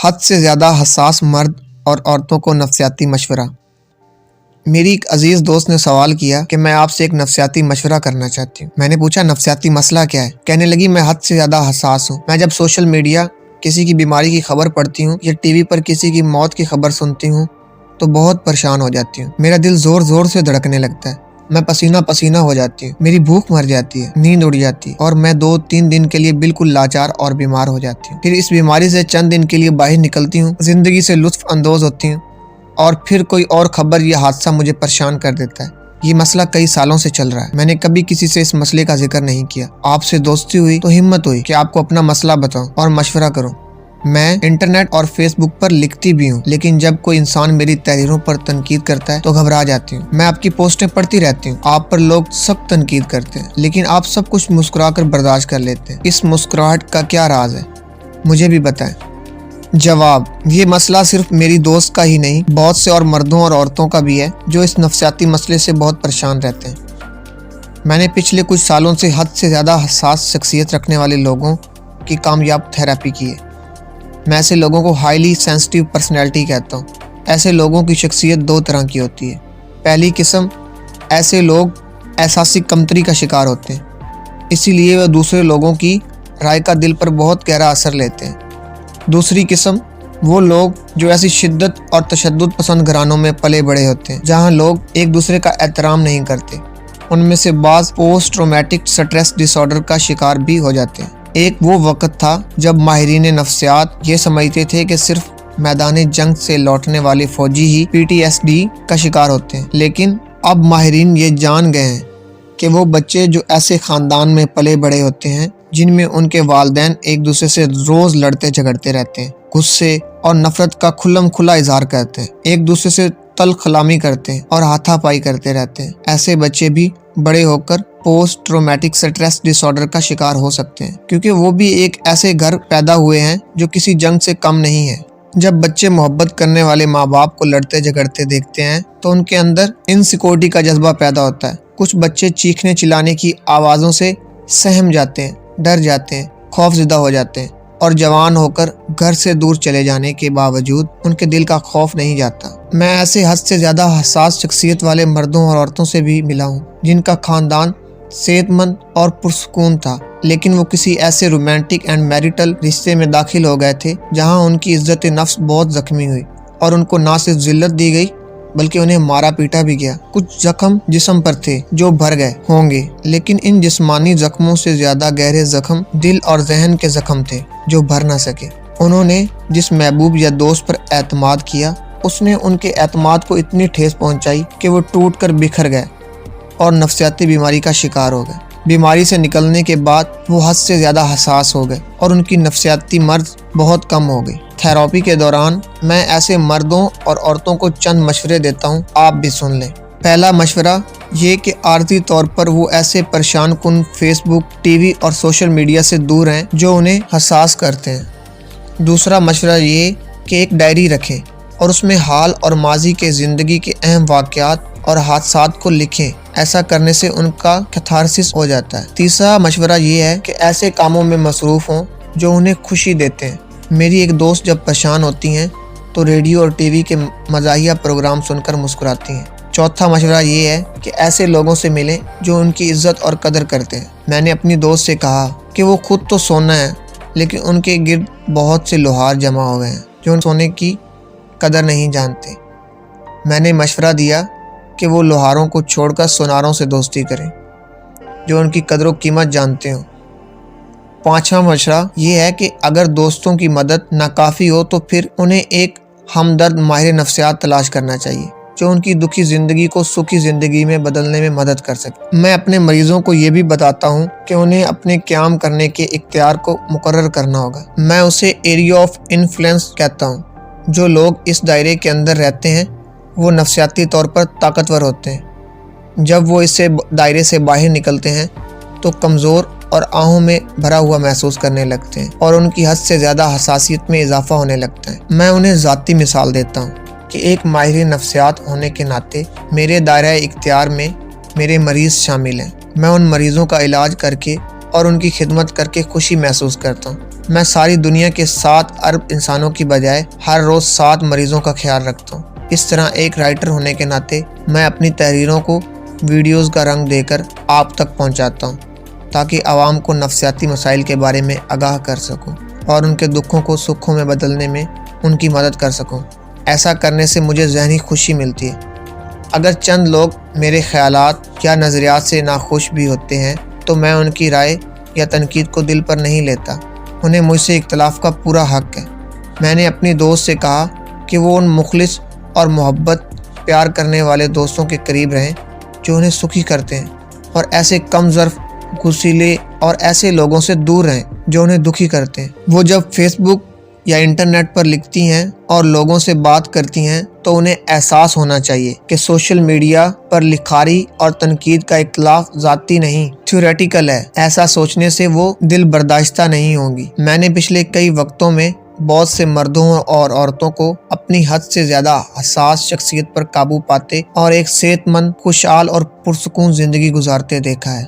حد سے زیادہ حساس مرد اور عورتوں کو نفسیاتی مشورہ۔ میری ایک عزیز دوست نے سوال کیا کہ میں آپ سے ایک نفسیاتی مشورہ کرنا چاہتی ہوں۔ میں نے پوچھا نفسیاتی مسئلہ کیا ہے؟ کہنے لگی میں حد سے زیادہ حساس ہوں۔ میں جب سوشل میڈیا کسی کی بیماری کی خبر پڑھتی ہوں یا ٹی وی پر کسی کی موت کی خبر سنتی ہوں تو بہت پریشان ہو جاتی ہوں۔ میرا دل زور زور سے دھڑکنے لگتا ہے، میں پسینہ پسینہ ہو جاتی ہوں، میری بھوک مر جاتی ہے، نیند اڑ جاتی ہے اور میں 2-3 دن کے لیے بالکل لاچار اور بیمار ہو جاتی ہوں۔ پھر اس بیماری سے چند دن کے لیے باہر نکلتی ہوں، زندگی سے لطف اندوز ہوتی ہوں اور پھر کوئی اور خبر یا حادثہ مجھے پریشان کر دیتا ہے۔ یہ مسئلہ کئی سالوں سے چل رہا ہے۔ میں نے کبھی کسی سے اس مسئلے کا ذکر نہیں کیا۔ آپ سے دوستی ہوئی تو ہمت ہوئی کہ آپ کو اپنا مسئلہ بتاؤں اور مشورہ کروں۔ میں انٹرنیٹ اور فیس بک پر لکھتی بھی ہوں، لیکن جب کوئی انسان میری تحریروں پر تنقید کرتا ہے تو گھبرا جاتی ہوں۔ میں آپ کی پوسٹیں پڑھتی رہتی ہوں، آپ پر لوگ سخت تنقید کرتے ہیں، لیکن آپ سب کچھ مسکرا کر برداشت کر لیتے ہیں۔ اس مسکراہٹ کا کیا راز ہے؟ مجھے بھی بتائیں۔ جواب: یہ مسئلہ صرف میری دوست کا ہی نہیں، بہت سے اور مردوں اور عورتوں کا بھی ہے جو اس نفسیاتی مسئلے سے بہت پریشان رہتے ہیں۔ میں نے پچھلے کچھ سالوں سے حد سے زیادہ حساس شخصیت رکھنے والے لوگوں کی کامیاب تھراپی کی ہے۔ میں ایسے لوگوں کو ہائیلی سینسٹیو پرسنالٹی کہتا ہوں۔ ایسے لوگوں کی شخصیت 2 طرح کی ہوتی ہے۔ پہلی قسم، ایسے لوگ احساسی کمتری کا شکار ہوتے ہیں، اسی لیے وہ دوسرے لوگوں کی رائے کا دل پر بہت گہرا اثر لیتے ہیں۔ دوسری قسم، وہ لوگ جو ایسی شدت اور تشدد پسند گھرانوں میں پلے بڑے ہوتے ہیں جہاں لوگ ایک دوسرے کا احترام نہیں کرتے۔ ان میں سے بعض پوسٹ ٹرومیٹک سٹریس ڈس آرڈر کا شکار بھی ہو جاتے ہیں۔ ایک وہ وقت تھا جب ماہرین نفسیات یہ سمجھتے تھے کہ صرف میدان جنگ سے لوٹنے والے فوجی ہی PTSD کا شکار ہوتے ہیں، لیکن اب ماہرین یہ جان گئے ہیں کہ وہ بچے جو ایسے خاندان میں پلے بڑے ہوتے ہیں جن میں ان کے والدین ایک دوسرے سے روز لڑتے جھگڑتے رہتے ہیں، غصے اور نفرت کا کھلم کھلا اظہار کرتے ہیں، ایک دوسرے سے تلخ کلامی کرتے ہیں اور ہاتھا پائی کرتے رہتے ہیں، ایسے بچے بھی بڑے ہو کر پوسٹ ٹرومیٹک سٹریس ڈس آرڈر کا شکار ہو سکتے ہیں، کیونکہ وہ بھی ایک ایسے گھر پیدا ہوئے ہیں جو کسی جنگ سے کم نہیں ہے۔ جب بچے محبت کرنے والے ماں باپ کو لڑتے جھگڑتے دیکھتے ہیں تو ان کے اندر انسیکیورٹی کا جذبہ پیدا ہوتا ہے۔ کچھ بچے چیخنے چلانے کی آوازوں سے سہم جاتے ہیں، ڈر جاتے ہیں، خوف زدہ ہو جاتے ہیں اور جوان ہو کر گھر سے دور چلے جانے کے باوجود ان کے دل کا خوف نہیں جاتا۔ میں ایسے حد سے زیادہ حساس شخصیت والے مردوں اور عورتوں سے بھی ملا ہوں جن کا خاندان صحت مند اور پرسکون تھا، لیکن وہ کسی ایسے رومانٹک اینڈ میریٹل رشتے میں داخل ہو گئے تھے جہاں ان کی عزت نفس بہت زخمی ہوئی اور ان کو نہ صرف ذلت دی گئی بلکہ انہیں مارا پیٹا بھی گیا۔ کچھ زخم جسم پر تھے جو بھر گئے ہوں گے، لیکن ان جسمانی زخموں سے زیادہ گہرے زخم دل اور ذہن کے زخم تھے جو بھر نہ سکے۔ انہوں نے جس محبوب یا دوست پر اعتماد کیا، اس نے ان کے اعتماد کو اتنی ٹھیس پہنچائی کہ وہ ٹوٹ کر بکھر گئے اور نفسیاتی بیماری کا شکار ہو گئے۔ بیماری سے نکلنے کے بعد وہ حد سے زیادہ حساس ہو گئے اور ان کی نفسیاتی مرض بہت کم ہو گئی۔ تھراپی کے دوران میں ایسے مردوں اور عورتوں کو چند مشورے دیتا ہوں، آپ بھی سن لیں۔ پہلا مشورہ یہ کہ عارضی طور پر وہ ایسے پریشان کن فیس بک، ٹی وی اور سوشل میڈیا سے دور رہیں جو انہیں حساس کرتے ہیں۔ دوسرا مشورہ یہ کہ ایک ڈائری رکھیں اور اس میں حال اور ماضی کے زندگی کے اہم واقعات اور حادثات کو لکھیں، ایسا کرنے سے ان کا کیتھارسس ہو جاتا ہے۔ تیسرا مشورہ یہ ہے کہ ایسے کاموں میں مصروف ہوں جو انہیں خوشی دیتے ہیں۔ میری ایک دوست جب پریشان ہوتی ہیں تو ریڈیو اور ٹی وی کے مزاحیہ پروگرام سن کر مسکراتی ہیں۔ چوتھا مشورہ یہ ہے کہ ایسے لوگوں سے ملیں جو ان کی عزت اور قدر کرتے ہیں۔ میں نے اپنی دوست سے کہا کہ وہ خود تو سونا ہے، لیکن ان کے گرد بہت سے لوہار جمع ہو گئے ہیں جو سونے کی قدر نہیں جانتے۔ میں نے مشورہ دیا کہ وہ لوہاروں کو چھوڑ کر سوناروں سے دوستی کریں جو ان کی قدر و قیمت جانتے ہوں۔ پانچواں مشورہ یہ ہے کہ اگر دوستوں کی مدد ناکافی ہو تو پھر انہیں ایک ہمدرد ماہر نفسیات تلاش کرنا چاہیے جو ان کی دکھی زندگی کو سکھی زندگی میں بدلنے میں مدد کر سکے۔ میں اپنے مریضوں کو یہ بھی بتاتا ہوں کہ انہیں اپنے قیام کرنے کے اختیار کو مقرر کرنا ہوگا۔ میں اسے ایریا آف انفلوئنس کہتا ہوں۔ جو لوگ اس دائرے کے اندر رہتے ہیں وہ نفسیاتی طور پر طاقتور ہوتے ہیں۔ جب وہ اس دائرے سے باہر نکلتے ہیں تو کمزور اور آہوں میں بھرا ہوا محسوس کرنے لگتے ہیں اور ان کی حد سے زیادہ حساسیت میں اضافہ ہونے لگتا ہے۔ میں انہیں ذاتی مثال دیتا ہوں کہ ایک ماہر نفسیات ہونے کے ناطے میرے دائرہ اختیار میں میرے مریض شامل ہیں۔ میں ان مریضوں کا علاج کر کے اور ان کی خدمت کر کے خوشی محسوس کرتا ہوں۔ میں ساری دنیا کے 7 ارب انسانوں کی بجائے ہر روز 7 مریضوں کا خیال رکھتا ہوں۔ اس طرح ایک رائٹر ہونے کے ناطے میں اپنی تحریروں کو ویڈیوز کا رنگ دے کر آپ تک پہنچاتا ہوں تاکہ عوام کو نفسیاتی مسائل کے بارے میں آگاہ کر سکوں اور ان کے دکھوں کو سکھوں میں بدلنے میں ان کی مدد کر سکوں۔ ایسا کرنے سے مجھے ذہنی خوشی ملتی ہے۔ اگر چند لوگ میرے خیالات یا نظریات سے ناخوش بھی ہوتے ہیں تو میں ان کی رائے یا تنقید کو دل پر نہیں لیتا۔ انہیں مجھ سے اختلاف کا پورا حق ہے۔ میں نے اپنی دوست سے کہا کہ وہ ان مخلص اور محبت پیار کرنے والے دوستوں کے قریب رہیں جو انہیں سخی کرتے ہیں، اور ایسے کم ظرف، غصیلے اور ایسے لوگوں سے دور رہیں جو انہیں دکھی کرتے ہیں۔ وہ جب فیس بک یا انٹرنیٹ پر لکھتی ہیں اور لوگوں سے بات کرتی ہیں تو انہیں احساس ہونا چاہیے کہ سوشل میڈیا پر لکھاری اور تنقید کا اختلاف ذاتی نہیں، تھیوریٹیکل ہے۔ ایسا سوچنے سے وہ دل برداشتہ نہیں ہوں گی۔ میں نے پچھلے کئی وقتوں میں بہت سے مردوں اور عورتوں کو اپنی حد سے زیادہ حساس شخصیت پر قابو پاتے اور ایک صحت مند، خوشحال اور پرسکون زندگی گزارتے دیکھا ہے۔